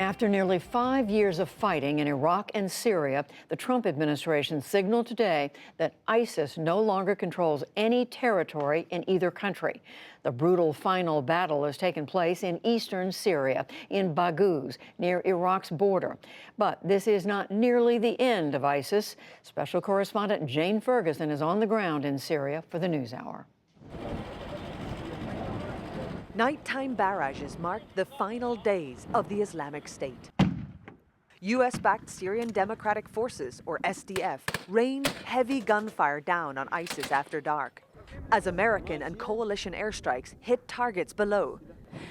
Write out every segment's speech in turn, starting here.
After nearly 5 years of fighting in Iraq and Syria, the Trump administration signaled today that ISIS no longer controls any territory in either country. The brutal final battle has taken place in eastern Syria, in Baghouz, near Iraq's border. But this is not nearly the end of ISIS. Special correspondent Jane Ferguson is on the ground in Syria for the NewsHour. Nighttime barrages marked the final days of the Islamic State. U.S.-backed Syrian Democratic Forces, or SDF, rained heavy gunfire down on ISIS after dark, as American and coalition airstrikes hit targets below.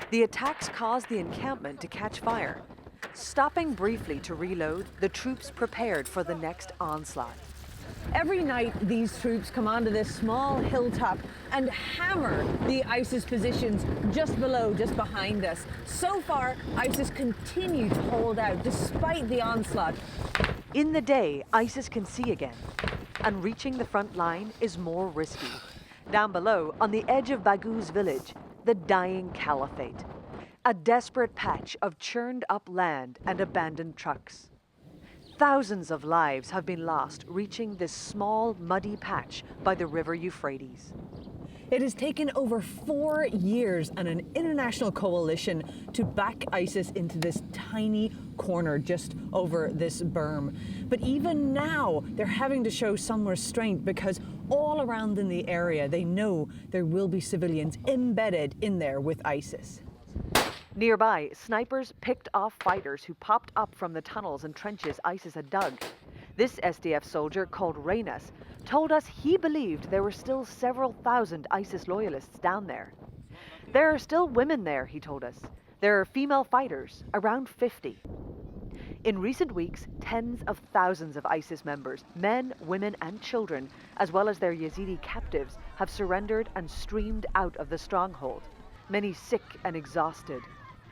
The attacks caused the encampment to catch fire. Stopping briefly to reload, the troops prepared for the next onslaught. Every night, these troops come onto this small hilltop and hammer the ISIS positions just below, just behind us. So far, ISIS continue to hold out despite the onslaught. In the day, ISIS can see again, and reaching the front line is more risky. Down below, on the edge of Baghouz village, the dying caliphate. A desperate patch of churned up land and abandoned trucks. Thousands of lives have been lost reaching this small, muddy patch by the river Euphrates. It has taken over 4 years and an international coalition to back ISIS into this tiny corner just over this berm. But even now, they're having to show some restraint because all around in the area, they know there will be civilians embedded in there with ISIS. Nearby, snipers picked off fighters who popped up from the tunnels and trenches ISIS had dug. This SDF soldier, called Reynas, told us he believed there were still several thousand ISIS loyalists down there. There are still women there, he told us. There are female fighters, around 50. In recent weeks, tens of thousands of ISIS members, men, women, and children, as well as their Yazidi captives, have surrendered and streamed out of the stronghold. Many sick and exhausted.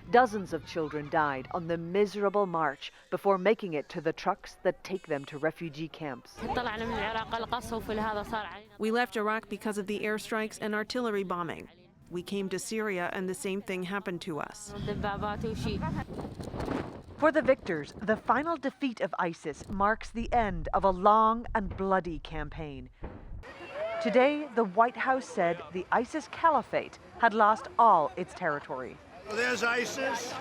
Dozens of children died on the miserable march before making it to the trucks that take them to refugee camps. We left Iraq because of the airstrikes and artillery bombing. We came to Syria and the same thing happened to us. For the victors, the final defeat of ISIS marks the end of a long and bloody campaign. Today, the White House said the ISIS caliphate had lost all its territory. Well, there's ISIS,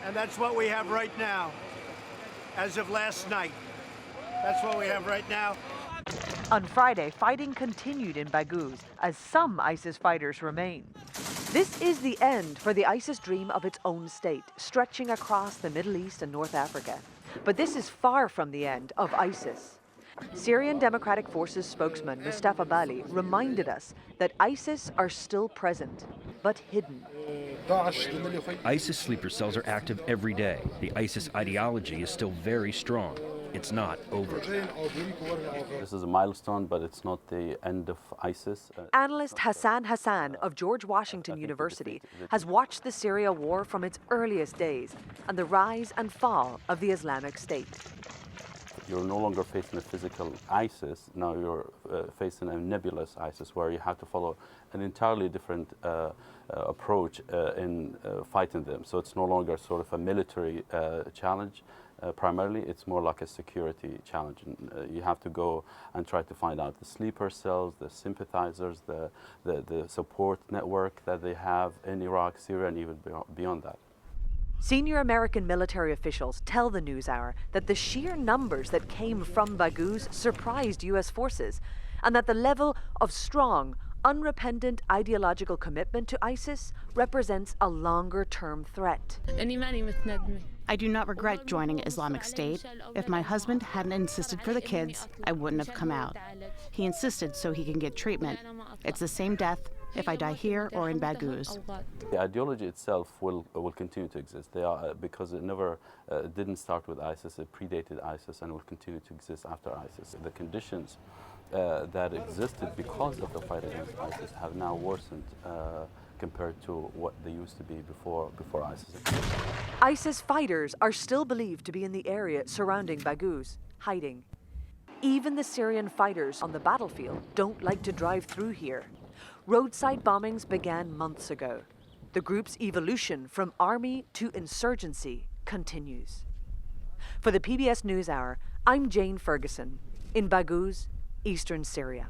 and that's what we have right now, as of last night. That's what we have right now. On Friday, fighting continued in Baghouz as some ISIS fighters remain. This is the end for the ISIS dream of its own state, stretching across the Middle East and North Africa. But this is far from the end of ISIS. Syrian Democratic Forces spokesman Mustafa Bali reminded us that ISIS are still present, but hidden. ISIS sleeper cells are active every day. The ISIS ideology is still very strong. It's not over. This is a milestone, but it's not the end of ISIS. Analyst Hassan Hassan of George Washington University has watched the Syria war from its earliest days and the rise and fall of the Islamic State. You're no longer facing a physical ISIS, now you're facing a nebulous ISIS where you have to follow an entirely different approach in fighting them. So it's no longer sort of a military challenge. Primarily, it's more like a security challenge. And, you have to go and try to find out the sleeper cells, the sympathizers, the support network that they have in Iraq, Syria, and even beyond that. Senior American military officials tell the NewsHour that the sheer numbers that came from Baghouz surprised U.S. forces, and that the level of strong, unrepentant ideological commitment to ISIS represents a longer-term threat. I do not regret joining Islamic State. If my husband hadn't insisted for the kids, I wouldn't have come out. He insisted so he can get treatment. It's the same death if I die here or in Baghouz. The ideology itself will continue to exist. They are because it never didn't start with ISIS. It predated ISIS and will continue to exist after ISIS. The conditions that existed because of the fight against ISIS have now worsened compared to what they used to be before ISIS. ISIS fighters are still believed to be in the area surrounding Baghouz, hiding. Even the Syrian fighters on the battlefield don't like to drive through here. Roadside bombings began months ago. The group's evolution from army to insurgency continues. For the PBS NewsHour, I'm Jane Ferguson in Baghouz, eastern Syria.